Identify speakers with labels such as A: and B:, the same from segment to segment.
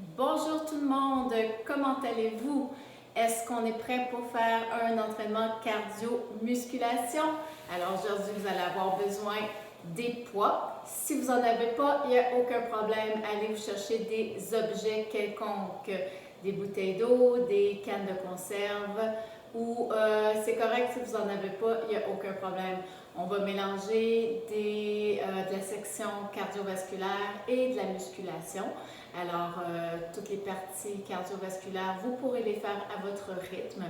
A: Bonjour tout le monde, comment allez-vous? Est-ce qu'on est prêt pour faire un entraînement cardio-musculation? Alors aujourd'hui, vous allez avoir besoin des poids. Si vous n'en avez pas, il n'y a aucun problème. Allez vous chercher des objets quelconques, des bouteilles d'eau, des cannes de conserve ou c'est correct si vous n'en avez pas, il n'y a aucun problème. On va mélanger de la section cardiovasculaire et de la musculation. Alors, toutes les parties cardiovasculaires, vous pourrez les faire à votre rythme.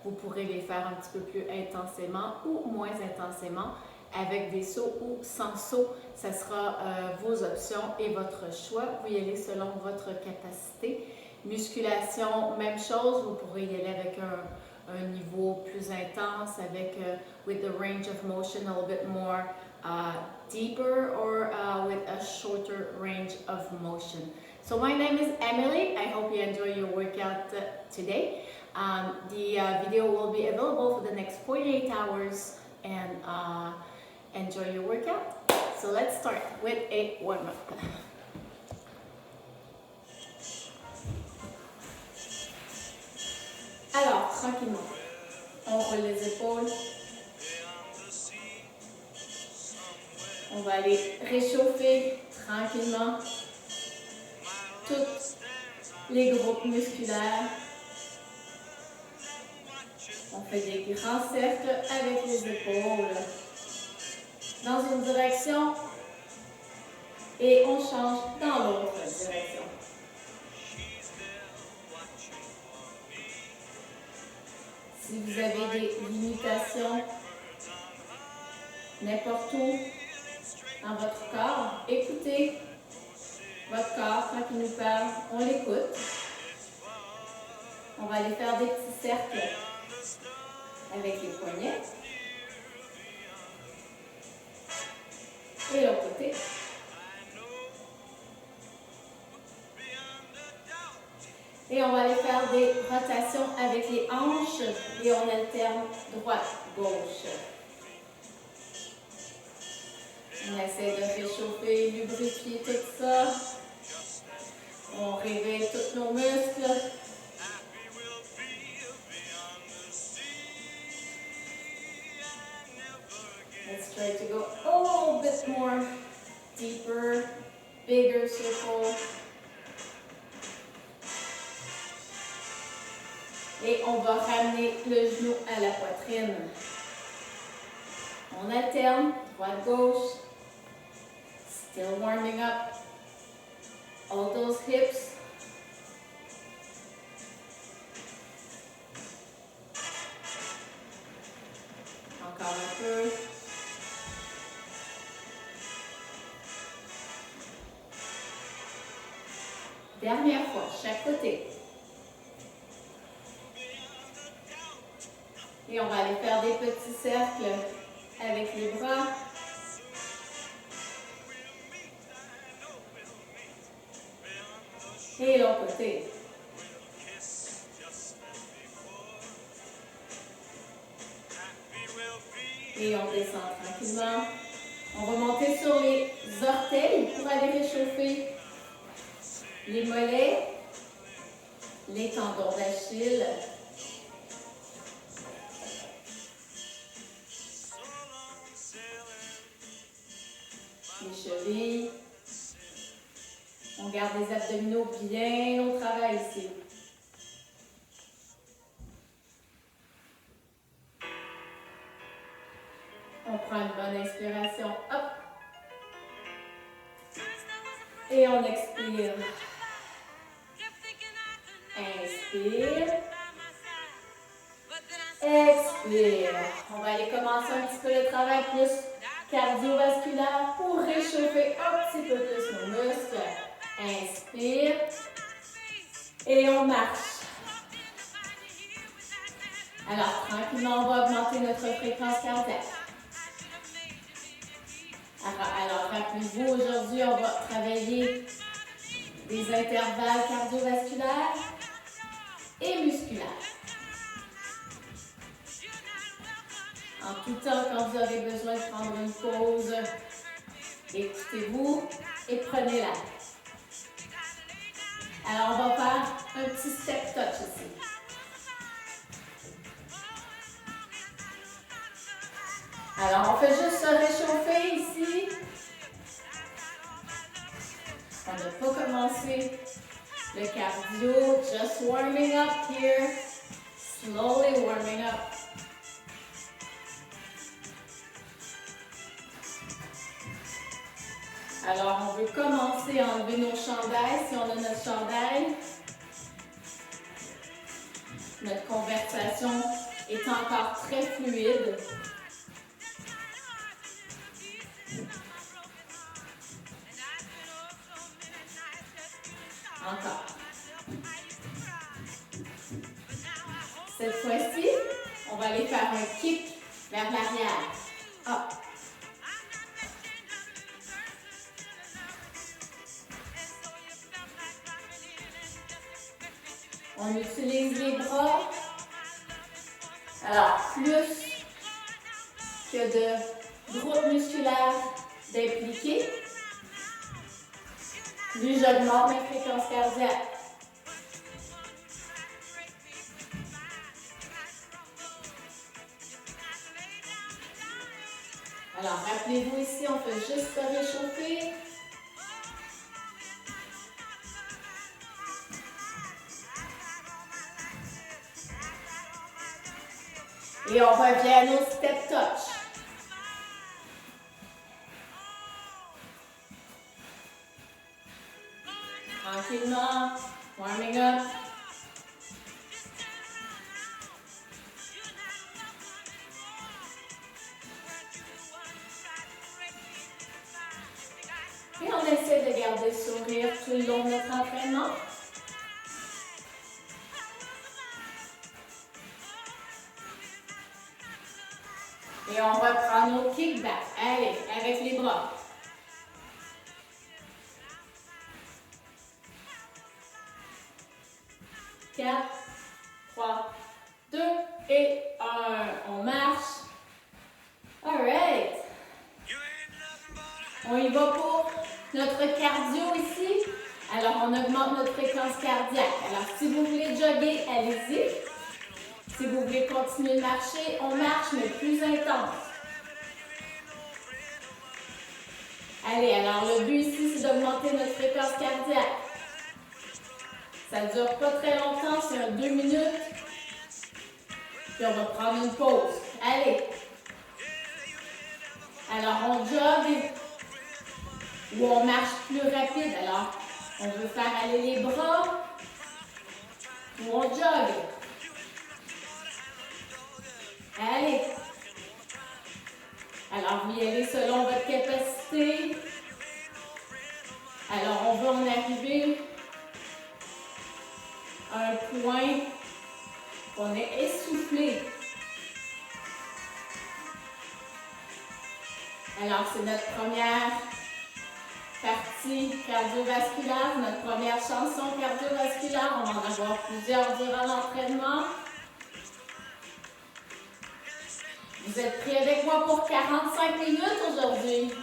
A: Vous pourrez les faire un petit peu plus intensément ou moins intensément, avec des sauts ou sans sauts. Ça sera vos options et votre choix. Vous y allez selon votre capacité. Musculation, même chose. Vous pourrez y aller avec un niveau plus intense, avec with the range of motion a little bit more deeper or with a shorter range of motion. So my name is Emily. I hope you enjoy your workout today. The video will be available for the next 48 hours and enjoy your workout. So let's start with a warm-up. Alors, tranquillement, on roule les épaules. On va aller réchauffer tranquillement tous les groupes musculaires. On fait des grands cercles avec les épaules dans une direction et on change dans l'autre direction. Si vous avez des limitations n'importe où dans votre corps, écoutez votre corps quand il nous parle, on l'écoute. On va aller faire des petits cercles avec les poignets. Et l'autre côté. Et on va aller faire des rotations avec les hanches et on alterne droite-gauche. On essaie de réchauffer, lubrifier tout ça. On réveille tous nos muscles. Let's try to go a little bit more deeper, bigger circle. Et on va ramener le genou à la poitrine. On alterne, droite-gauche. Still warming up all those hips. Encore un peu. Dernière fois, chaque côté. Et on va aller faire des petits cercles avec les bras. Et l'autre côté. Et on descend tranquillement. On va monter sur les orteils pour aller réchauffer les mollets, les tendons d'Achille. Les chevilles. On garde les abdominaux bien au travail ici. On prend une bonne inspiration. Hop. Et on expire. Inspire. Expire. On va aller commencer un petit peu le travail plus cardiovasculaire pour réchauffer un petit peu plus nos muscles. Inspire. Et on marche. Alors, tranquillement, on va augmenter notre fréquence cardiaque. Alors rappelez-vous, aujourd'hui, on va travailler des intervalles cardiovasculaires et musculaires. En tout temps, quand vous avez besoin de prendre une pause, écoutez-vous et prenez l'air. Alors, on va faire un petit step touch ici. Alors, on fait juste se réchauffer ici. On n'a pas commencé le cardio. Just warming up here. Slowly warming up. Alors, on veut commencer à enlever nos chandails, si on a notre chandail. Notre conversation est encore très fluide. Encore. Cette fois-ci, on va aller faire un kick vers l'arrière. Hop. On utilise les bras. Alors, plus que de groupes musculaires d'impliquer, plus j'augmente ma fréquence cardiaque. Alors, rappelez-vous ici, on fait juste se réchauffer. Et on revient à nos step touch. Tranquillement, warming up. Et on essaie de garder le sourire tout le long de notre entraînement. Et on reprend nos kickbacks. Allez, avec les bras. Quatre, 3, 2 et 1. On marche. Alright. On y va pour notre cardio ici. Alors, on augmente notre fréquence cardiaque. Alors, si vous voulez jogger, allez-y. Si vous voulez continuer de marcher, on marche, mais plus intense. Allez, alors le but ici, c'est d'augmenter notre fréquence cardiaque. Ça ne dure pas très longtemps, c'est 2 minutes. Puis on va prendre une pause. Allez. Alors, on jogue ou on marche plus rapide. Alors, on veut faire aller les bras ou on jogue. Allez. Alors, vous y allez selon votre capacité. Alors, on veut en arriver à un point qu'on est essoufflé. Alors, c'est notre première partie cardiovasculaire, notre première chanson cardiovasculaire. On va en avoir plusieurs durant l'entraînement. Vous êtes prêts avec moi pour 45 minutes aujourd'hui?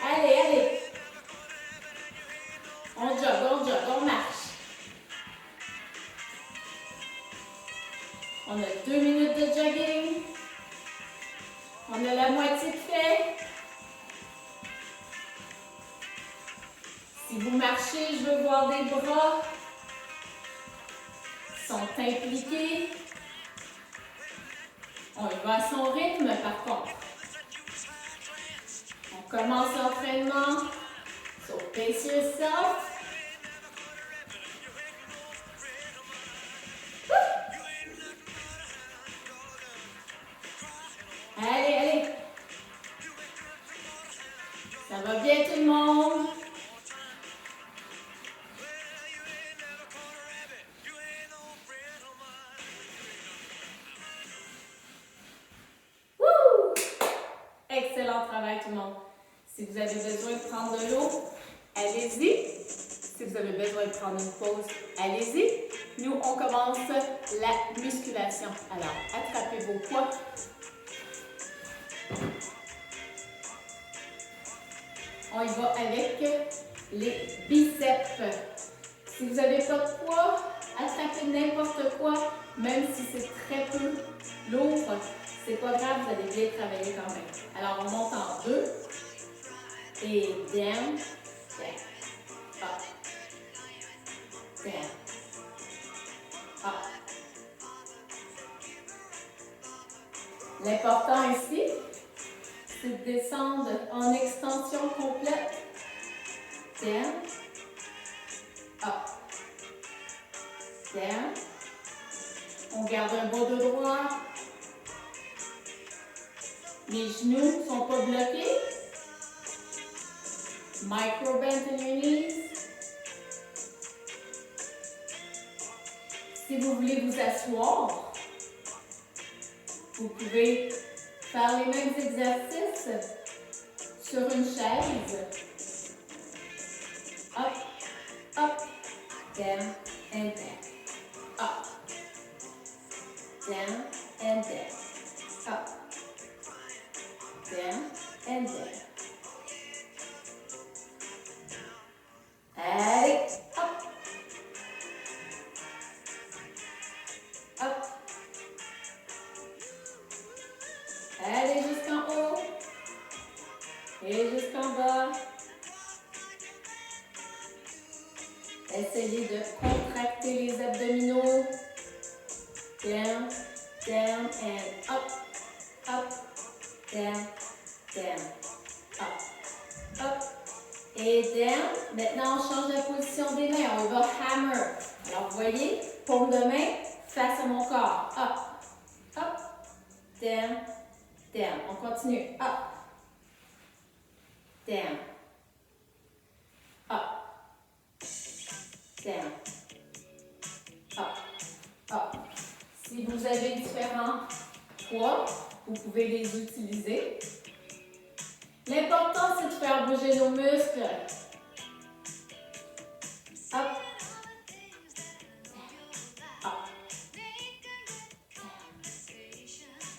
A: Allez, allez. On jogue, on marche. On a 2 minutes de jogging. On a la moitié de fait. Si vous marchez, je veux voir des bras qui sont impliqués. On y va à son rythme, par contre. On commence l'entraînement. So, pace yourself. Allez, allez. Ça va bien tout le monde? Wouh! Excellent travail tout le monde. Si vous avez besoin de prendre de l'eau, allez-y. Si vous avez besoin de prendre une pause, allez-y. Nous, on commence la musculation. Alors, attrapez vos poids. On y va avec les biceps. Si vous n'avez pas de poids, attrapez n'importe quoi, même si c'est très peu lourd, c'est pas grave, vous allez bien travailler quand même. Alors, on monte en 2 et down, down, up, down, up. L'important ici, c'est de descendre en extension complète. Down, up, down. On garde un beau dos droit. Les genoux ne sont pas bloqués. Micro bend in your knees. Si vous voulez vous asseoir, vous pouvez faire les mêmes exercices sur une chaise. Up, up, down, and down. Up, down, and down. Up, down, and down. Allez, up, up. Allez jusqu'en haut et jusqu'en bas. Essayez de contracter les abdominaux. Down, down and up, up, down, down, up, up et down. Maintenant, on change la position des mains. On va hammer. Alors, vous voyez, paume de main face à mon corps. Up, up, down, down. On continue. Up, down, up, down, up, up. Si vous avez différents poids, vous pouvez les utiliser. L'important, c'est de faire bouger nos muscles. Up, up.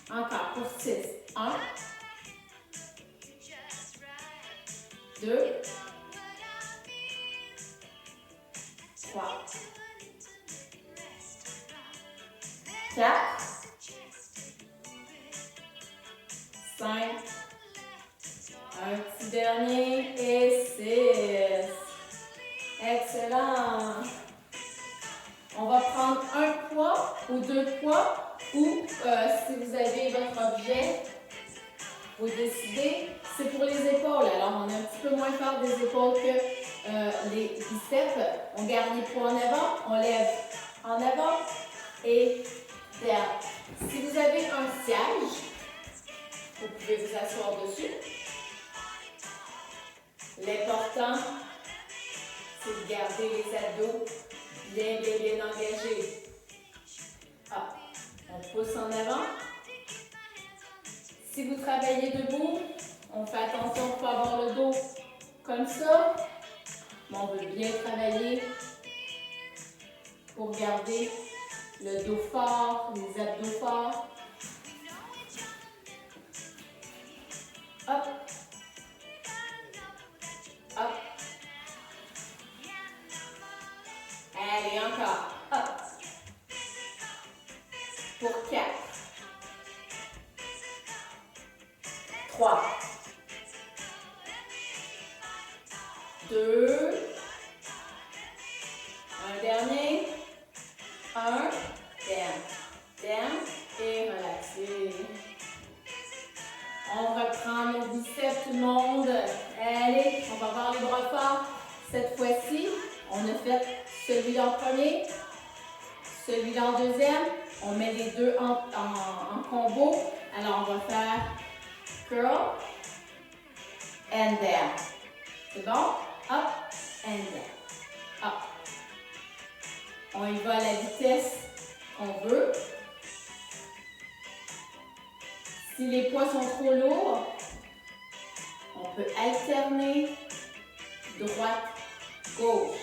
A: Encore pour 6. 1, 2, 3, 4, 5, un petit dernier et 6. Excellent. On va prendre un poids ou 2 poids ou si vous avez votre objet, vous décidez, c'est pour les épaules. Alors, on est un petit peu moins fort des épaules que les biceps. On garde les poids en avant, on lève en avant et derrière. Si vous avez un siège, vous pouvez vous asseoir dessus. L'important, c'est de garder les abdos bien engagés. Ah, on pousse en avant. Si vous travaillez debout, on fait attention de ne pas avoir le dos comme ça. Mais on veut bien travailler pour garder le dos fort, les abdos forts. Hop. Hop. Allez, encore. Hop. Pour 4. 3. 2. Un dernier. 1. Down. Down. Et relaxez. On reprend nos biceps, tout le monde. Allez, on va avoir les bras forts. Cette fois-ci, on a fait celui-là en premier, celui-là en deuxième. On met les deux en combo. Alors, on va faire curl and down. C'est bon? Up and down. Up. On y va à la vitesse qu'on veut. Si les poids sont trop lourds, on peut alterner droite, gauche.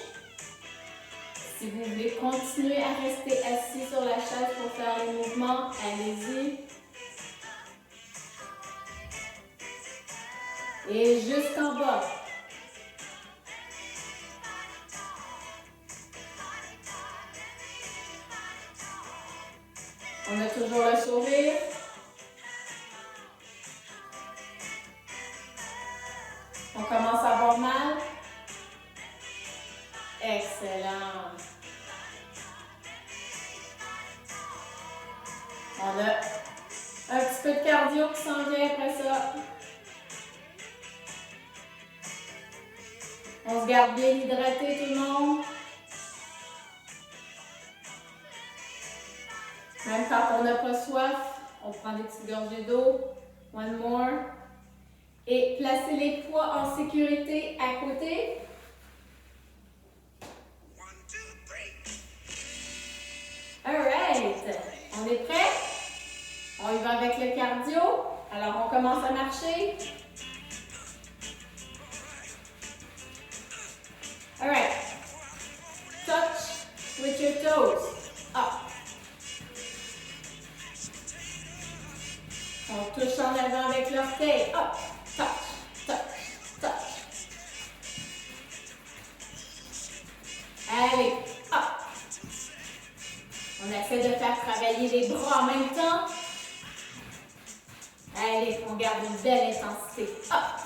A: Si vous voulez continuer à rester assis sur la chaise pour faire les mouvements, allez-y. Et jusqu'en bas. On a toujours le sourire. On commence à avoir mal. Excellent. On a un petit peu de cardio qui s'en vient après ça. On se garde bien hydraté tout le monde. Même quand on n'a pas soif, on prend des petites gorgées d'eau. One more. Et placez les poids en sécurité à côté. Alright. On est prêt? On y va avec le cardio. Alors, on commence à marcher. Alright. Touch with your toes. Up. On touche en avant avec l'orteil. Up. Touch, touch, touch. Allez, up. On essaie de faire travailler les bras en même temps. Allez, on garde une belle intensité. Up.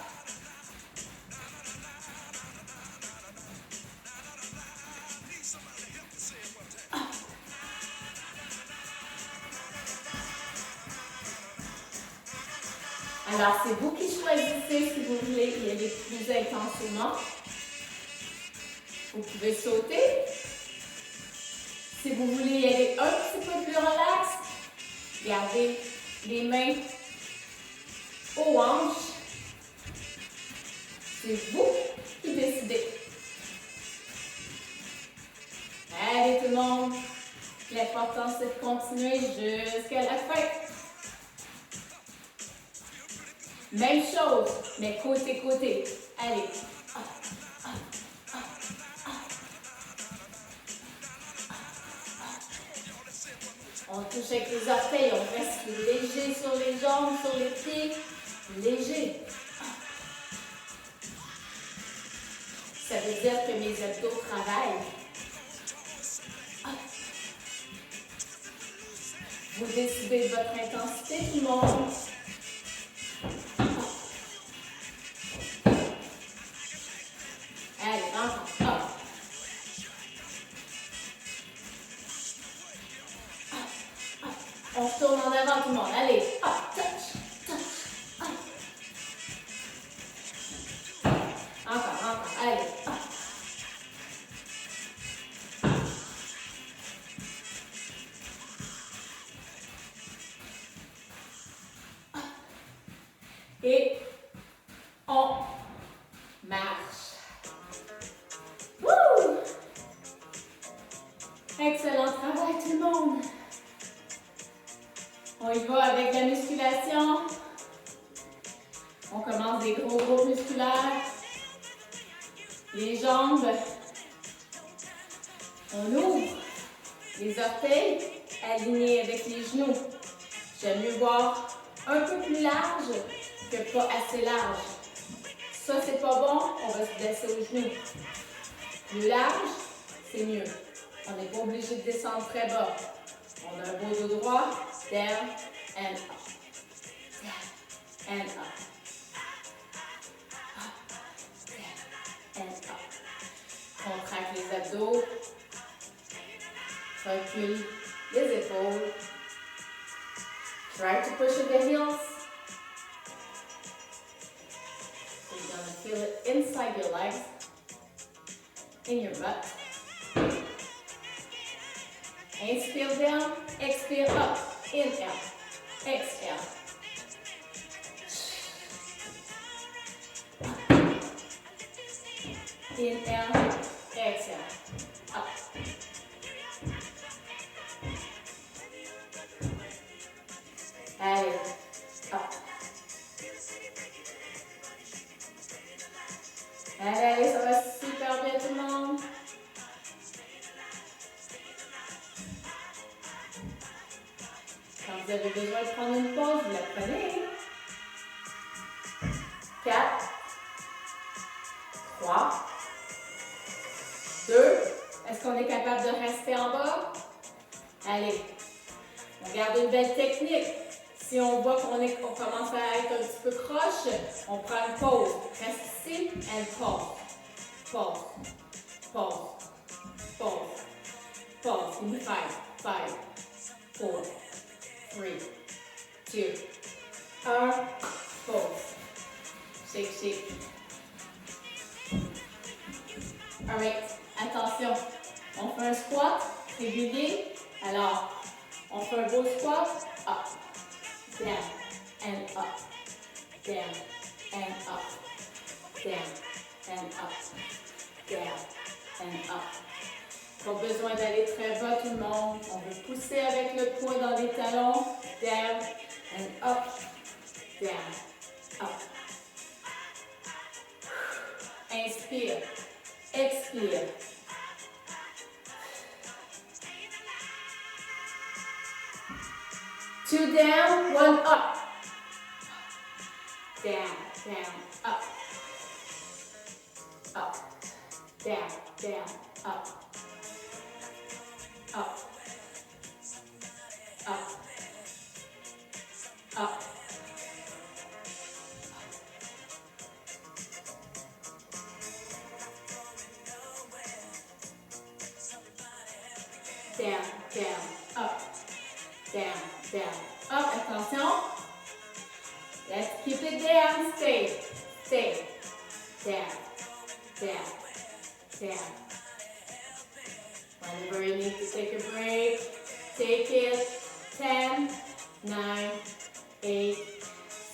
A: Alors, c'est vous qui choisissez si vous voulez y aller plus intensément. Vous pouvez sauter. Si vous voulez y aller un petit peu plus relax, gardez les mains aux hanches. C'est vous qui décidez. Allez tout le monde. L'important c'est de continuer jusqu'à la fin. Même chose, mais côté-côté. Allez. On touche avec les orteils, on reste léger sur les jambes, sur les pieds. Léger. Ça veut dire que mes abdos travaillent. Vous décidez de votre intensité, tout le monde. Allez, encore. On retourne en avant tout le monde. Allez, touch, touch, Encore, allez, Et on marche. Wouh! Excellent travail tout le monde. On y va avec la musculation. On commence des gros groupes musculaires. Les jambes. On ouvre les orteils alignés avec les genoux. J'aime mieux voir un peu plus large que pas assez large. Ça, c'est pas bon, on va se blesser aux genoux. Plus large, c'est mieux. On n'est pas obligé de descendre très bas. On a un beau dos droit. Down and up. Down and up. Up, down and up. Contracte les abdos. Recule les épaules. Try to push with the heels. So you're going to feel it inside your legs, in your butt. Inspire down, expire up. Inhale, exhale. Inhale, exhale. Up. Allez, up. Allez, ça va super bien tout le monde. Quand vous avez besoin de prendre une pause, vous la prenez. 4, 3, 2. Est-ce qu'on est capable de rester en bas? Allez. On garde une belle technique. Si on voit qu'on commence à être un petit peu croche, on prend une pause. Reste ici and pause. Pause. Pause. Pause. Pause. Give me 5, 4, 3, 2, 1. Pause. Shake, shake. Alright, attention. On fait un squat régulier. Alors, on fait un beau squat. Up, down, and up. Down, and up. Down, and up. Down, and up. Pas besoin d'aller très bas tout le monde. On veut pousser avec le poids dans les talons. Down, and up. Down, up. Inspire. Expire. Two down, one up. Down, down, up. Up. Down, down, up. Up. Up. Up. Down, down, up, down, down, up. Attention. Let's keep it down. Stay, stay. Down, down, down. Whenever you need to take a break, take it. 10, 9, 8,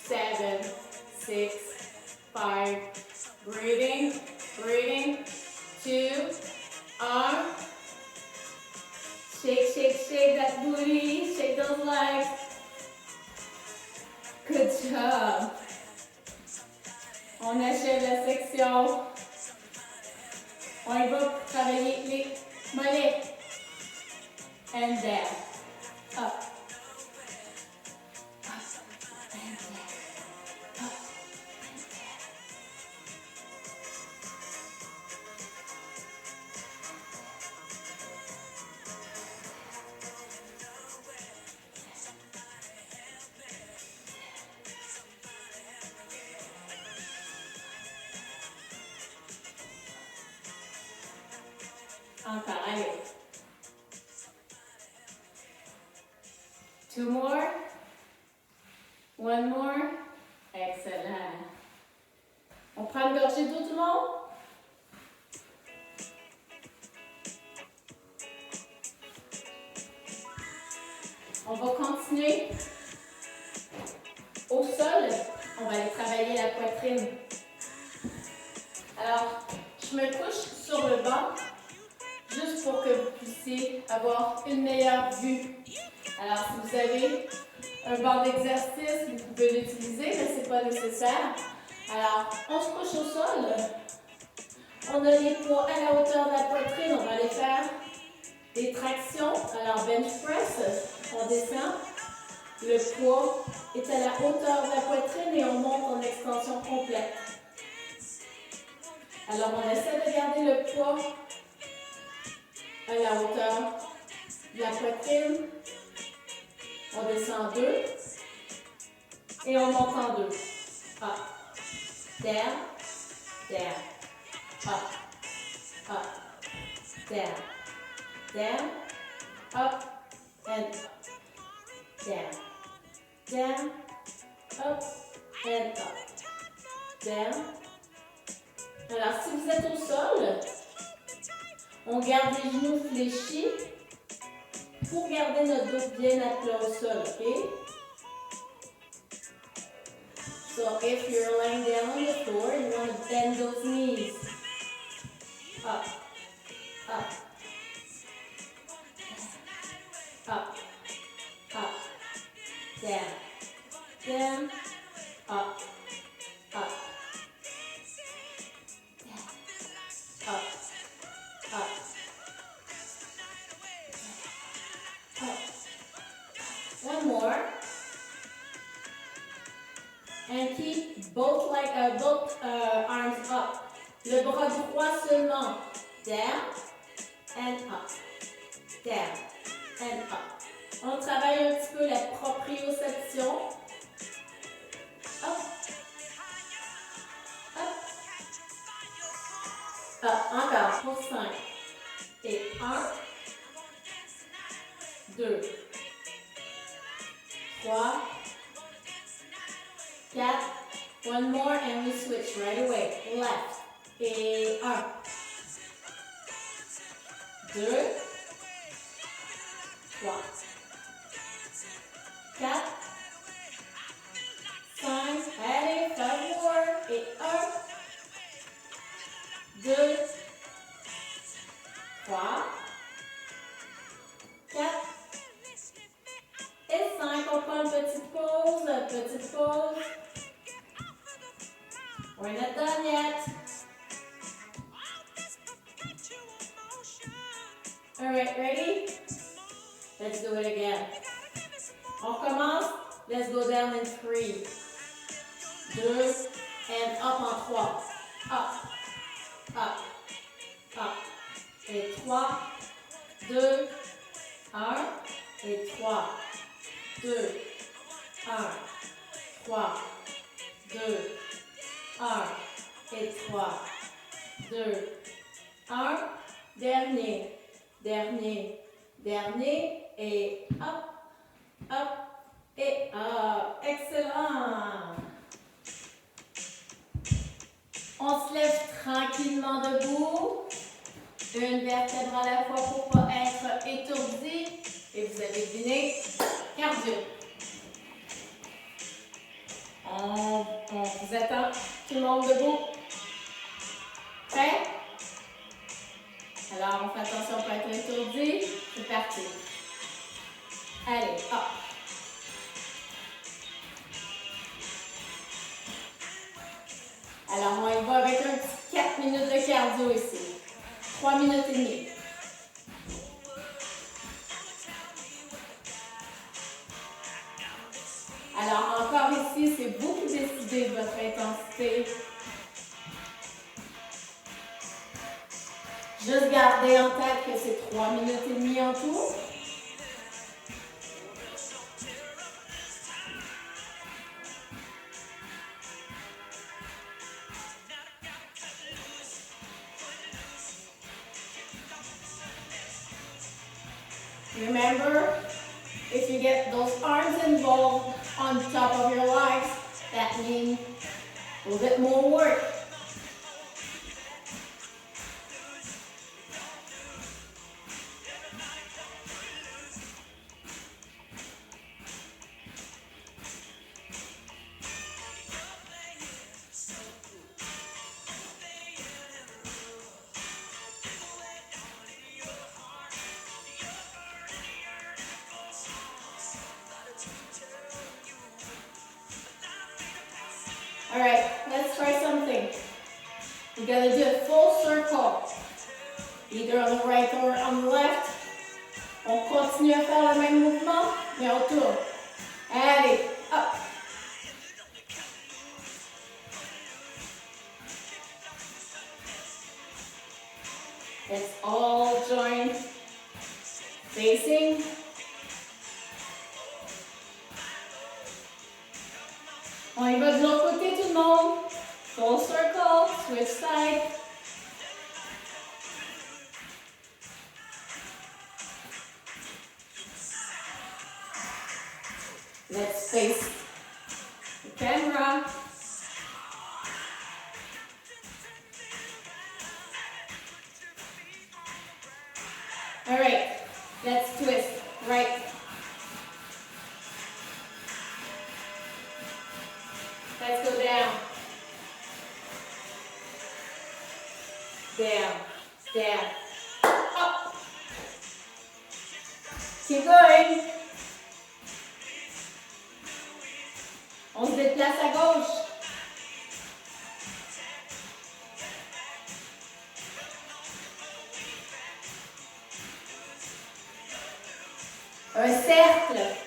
A: 7, 6, 5. Breathing, breathing. 2, arm. Shake, shake, shake that booty. Shake those legs. Good job. On achève la section. On y va pour travailler les mollets. And down. Up. Up. And down. Up. And down. Encore, allez. 2 more. 1 more. Excellent. On prend une gorgée d'eau, tout le monde? On va continuer. Au sol, on va aller travailler la poitrine. Alors, je me couche sur le banc, juste pour que vous puissiez avoir une meilleure vue. Alors, si vous avez un banc d'exercice, vous pouvez l'utiliser, mais ce n'est pas nécessaire. Alors, on se couche au sol. On a les poids à la hauteur de la poitrine. On va aller faire des tractions. Alors, bench press, on descend. Le poids est à la hauteur de la poitrine et on monte en extension complète. Alors, on essaie de garder le poids à la hauteur de la poitrine. On descend 2 et on monte en 2. Up, down, down, up, up, down, down, up, and up, down, down, up, and up, down. Alors, si vous êtes au sol, on garde les genoux fléchis pour garder notre dos bien à plat au sol, ok? So, if you're lying down on the floor, you want to bend those knees. Up, up, up, up, down, down, up, up, down, up, up, up. One more. And keep both arms up. Le bras droit seulement. Down and up. Down and up. On travaille un petit Et 1, 2, 3, 4. One more and we switch right away. Left. Et 1, 2, 3, 4, 5. Allez, 5 more. Et 1, 2, 3, 4 et 5. On prend une petite pause, petite pause. We're not done yet. All right, ready? Let's do it again. On recommence. Let's go down in 3, 2, and up en 3. Up, up, up. Et 3, 2, 1. Et 3, 2, 1. 3, 2, 1. Et 3, 2, 1. Dernier, dernier, dernier. Et up, up et up. Excellent. On se lève tranquillement debout. Une vertèbre à la fois pour ne pas être étourdi. Et vous avez deviné, cardio. On vous attend. Tout le monde debout. Prêt? Alors, on fait attention pour être étourdi. C'est parti. Allez, hop. Alors, on y va avec un petit 4 minutes de cardio ici. 3 minutes et demie. Alors, encore ici, c'est vous qui décidez de votre intensité. Juste gardez en tête que c'est 3 minutes et demie en tout. Remember, if you get those arms involved on top of your legs, that means a little bit more work. All right, let's try something. We're gonna do a full circle, either on the right or on the left. On continue à faire le même mouvement, mais on tourne. Allez, hop. Let's all join facing. On y va de l'autre côté tout le monde. Full circle, switch side. Let's face the camera. All right, let's twist right. Let's go down. Down, down, up. Keep going. On se déplace à gauche. Un cercle.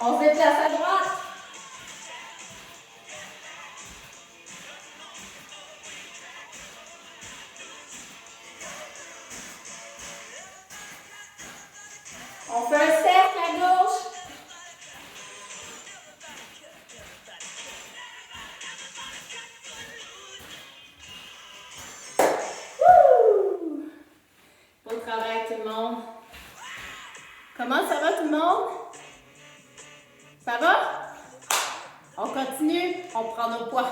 A: On se déplace à droite. On fait un cercle à gauche. continue, on prend nos poids.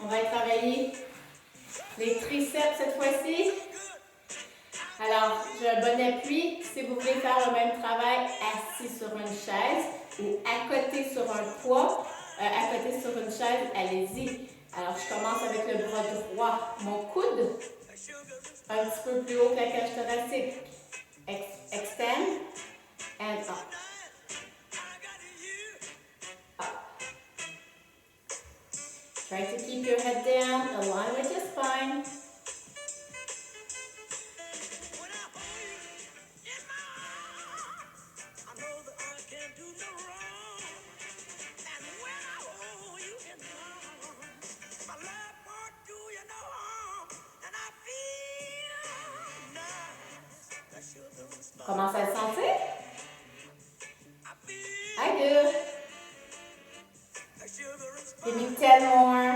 A: On va travailler les triceps cette fois-ci. Alors, j'ai un bon appui. Si vous voulez faire le même travail assis sur une chaise ou à côté sur un poids, à côté sur une chaise, allez-y. Alors, je commence avec le bras droit. Mon coude, un petit peu plus haut que la cage thoracique. Extend and up. Try to keep your head down, align with your spine. Commence à le sentir? I do. Give me 10 more.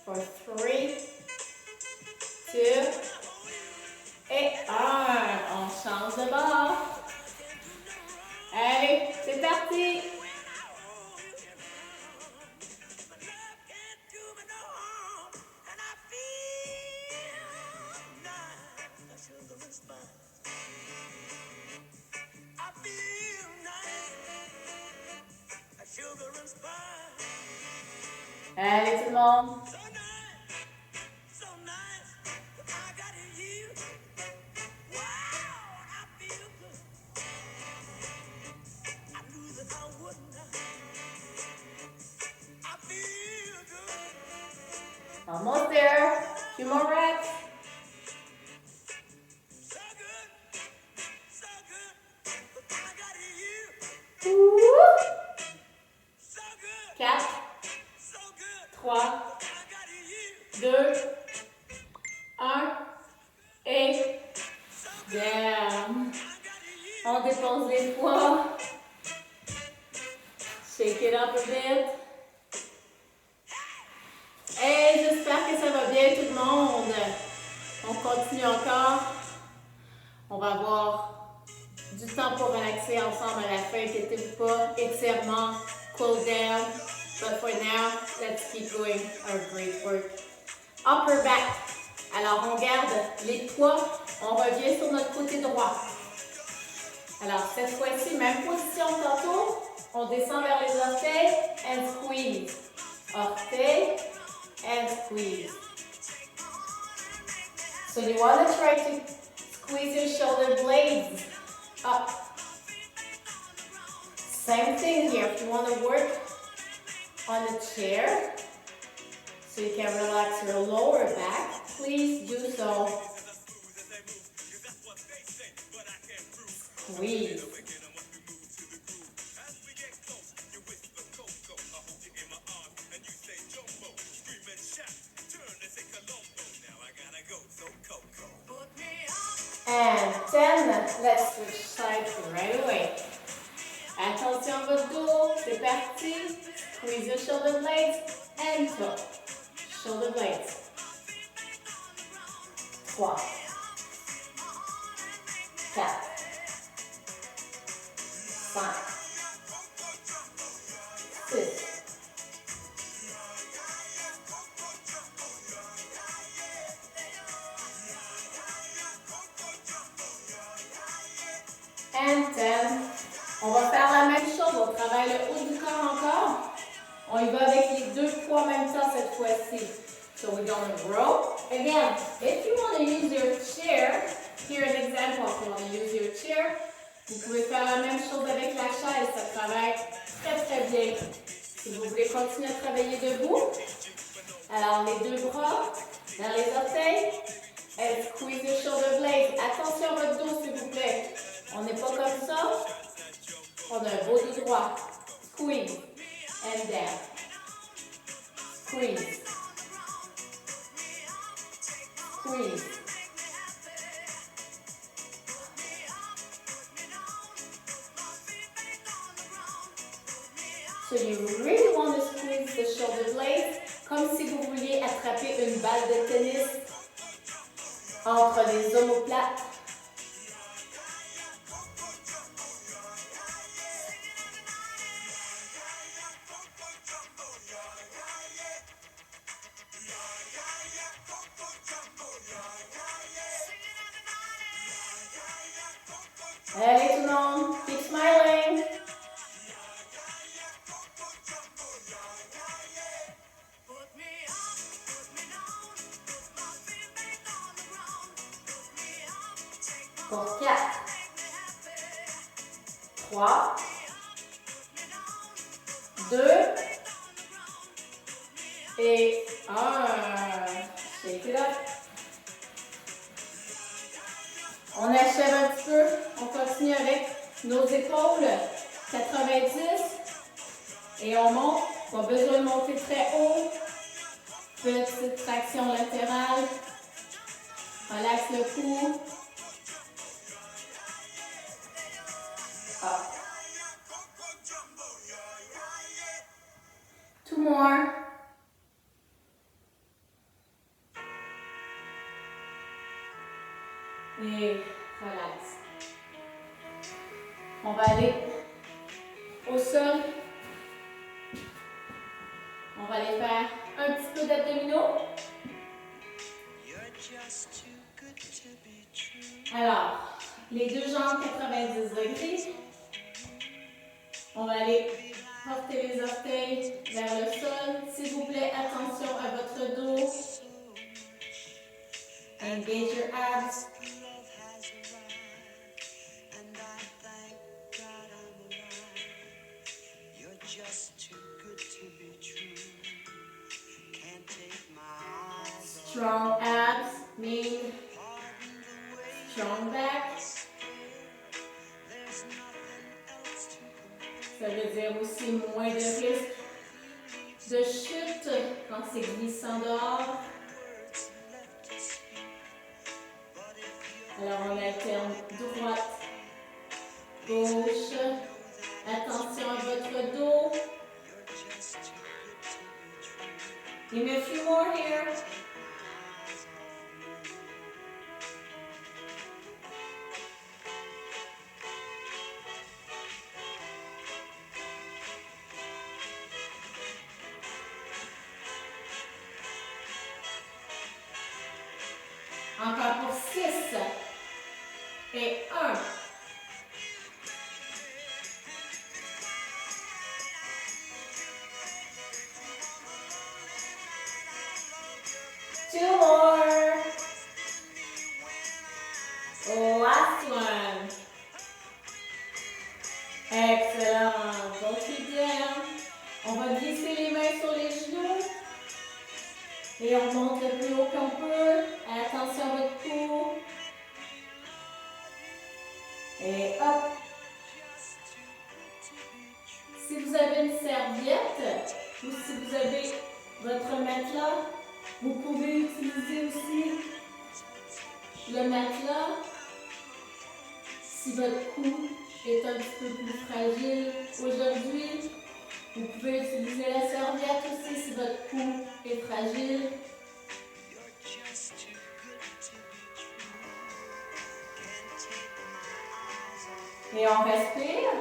A: For 3, 2, et 1. On change de bord. Allez, c'est parti. Allez tout le monde. Almost there. 2 more reps. Woo. 4, 3, 2, 1 et down. On dépose les poids. Shake it up a bit. Hey, j'espère que ça va bien tout le monde. On continue encore. On va avoir du temps pour relaxer ensemble à la fin. Inquiétez-vous pas. Étirement, cool down. But for now, let's keep going our great work. Upper back. Alors, on garde les poids. On revient sur notre côté droit. Alors, cette fois-ci, même position que tantôt. On descend vers les orteils and squeeze. Orteils and squeeze. So you want to try to squeeze your shoulder blades up. Same thing here. If you want to work on the chair so you can relax your lower back, please do so. Squeeze. And 10, let's switch sides right away. Attention votre dos, c'est parti. Squeeze your shoulder blades and toe. Shoulder blades. 3, 4, 5, 6, 10. On va faire la même chose, on travaille le haut du corps encore. On y va avec les deux poids en même temps cette fois-ci. So we're going to row. Again, if you want to use your chair, here an example, if you want to use your chair, vous pouvez faire la même chose avec la chaise, ça travaille très très bien. Si vous voulez continuer à travailler debout, alors les deux bras dans les orteils, and squeeze your shoulder blades. Attention à votre dos s'il vous plaît. On n'est pas comme ça. On a un beau dos droit. Squeeze and down. Squeeze. Squeeze. So you really want to squeeze the shoulder blades, comme si vous vouliez attraper une balle de tennis entre les omoplates. Allez tout le monde, keep smiling. Pour 4, 3, 2 et 1. Shake it up. On achève un petit peu. On continue avec nos épaules. 90. Et on monte. Pas besoin de monter très haut. Petite traction latérale. Relaxe le cou. Up. 2 more. Et relax. On va aller au sol. On va aller faire un petit peu d'abdominaux. Alors, les deux jambes 90 degrés. On va aller porter les orteils vers le sol. S'il vous plaît, attention à votre dos. Engage your abs. Strong abs mean strong back. Ça veut dire aussi moins de risque de chute quand c'est glissant dehors. Alors on alterne droite, gauche. Attention à votre dos. Give me a few more here. Encore pour 6 et 1. Two more. Last one. Excellent. Bon, c'est bien. On va glisser les mains sur les genoux. Et on monte le plus haut qu'on peut. Attention à votre cou. Et hop. Si vous avez une serviette ou si vous avez votre matelas, vous pouvez utiliser aussi le matelas si votre cou est un petit peu plus fragile aujourd'hui. Vous pouvez utiliser la serviette aussi si votre cou est fragile. Et on respire.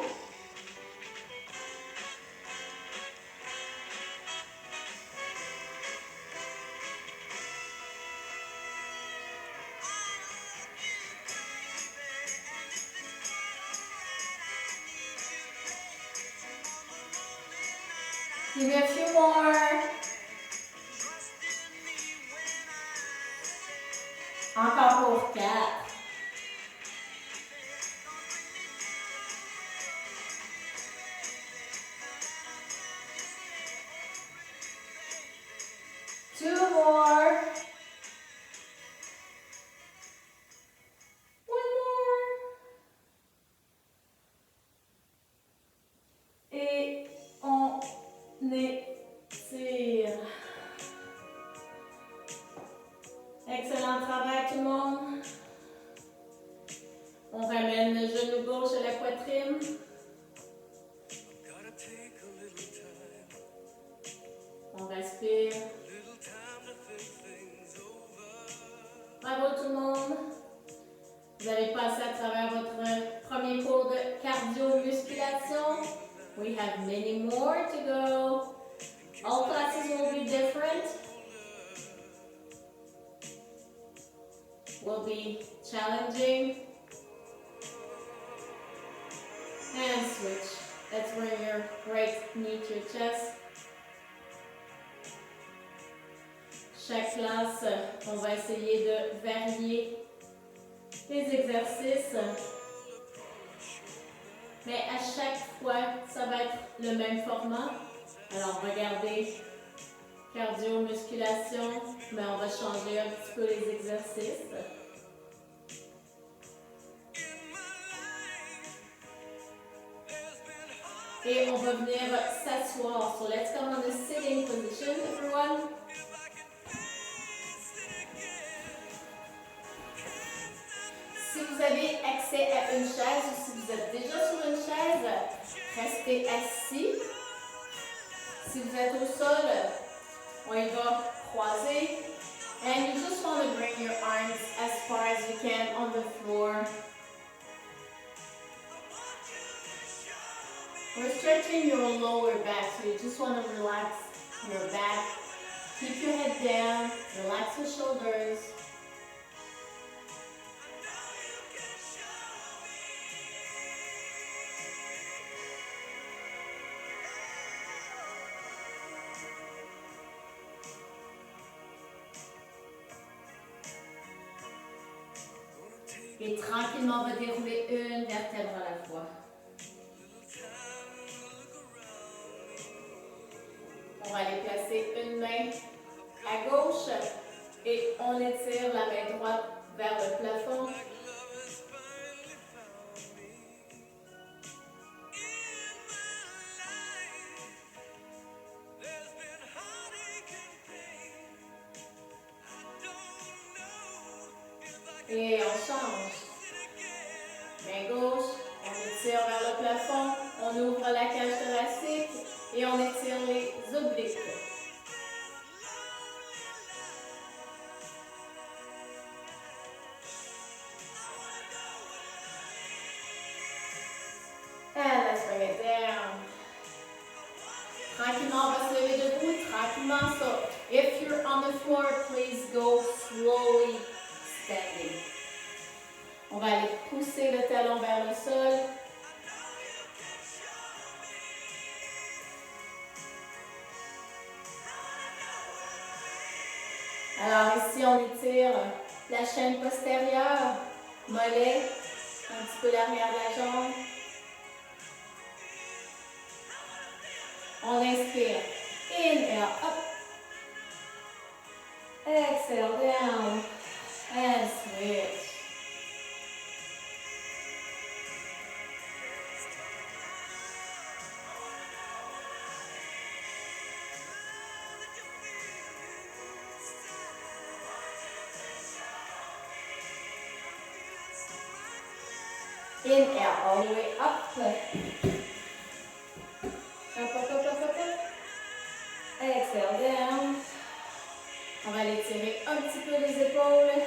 A: Give me a few more. Encore pour 4. Two more. One more. Et on étire. Excellent travail tout le monde. On ramène le genou gauche à la poitrine. inspire. Bravo tout le monde. Vous avez passé à travers votre premier cours de cardio-musculation. We have many more to go. All classes will be different. Will be challenging. And switch. Let's bring your right knee to your chest. Chaque classe, on va essayer de varier les exercices. Mais à chaque fois, ça va être le même format. Alors, regardez, cardio-musculation, mais on va changer un petit peu les exercices. Et on va venir s'asseoir. So let's come on the sitting position, everyone. Si vous avez accès à une chaise ou si vous êtes déjà sur une chaise, restez assis. Si vous êtes au sol, on y va croiser. And you just want to bring your arms as far as you can on the floor. We're stretching your lower back, so you just want to relax your back. Keep your head down, relax your shoulders. Et tranquillement, on va dérouler une vertèbre à la fois. On va aller placer une main à gauche et on étire la main droite vers le plafond. Et on change. Main gauche, on étire vers le plafond, on ouvre la cage thoracique et on étire les obliques. And let's bring it down. Tranquillement, on va se lever debout, tranquillement. So if you're on the floor, please go slowly standing. On va aller pousser le talon vers le sol. Alors ici, on étire la chaîne postérieure, mollet, un petit peu l'arrière de la jambe. On inspire. Inhale, up. Exhale, down. And switch. Inhale, all the way up. Up. Exhale, down. On va aller tirer un petit peu les épaules.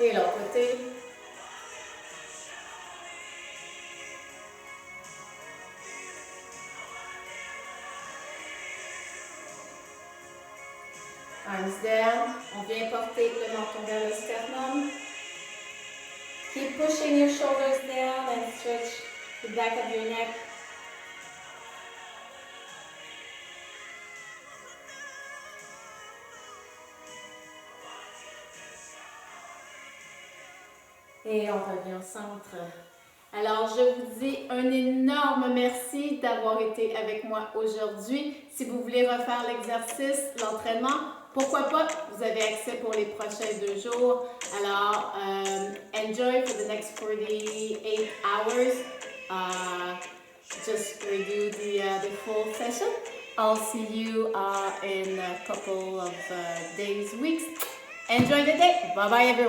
A: Et l'autre côté. Arms down. On vient porter le menton vers le sternum. Keep pushing your shoulders down and stretch the back of your neck. Et on revient au centre. Alors, je vous dis un énorme merci d'avoir été avec moi aujourd'hui. Si vous voulez refaire l'exercice, l'entraînement, pourquoi pas, vous avez accès pour les prochains 2 jours. Alors, enjoy for the next 48 hours. Just review the full session. I'll see you in a couple of days, weeks. Enjoy the day. Bye-bye, everyone.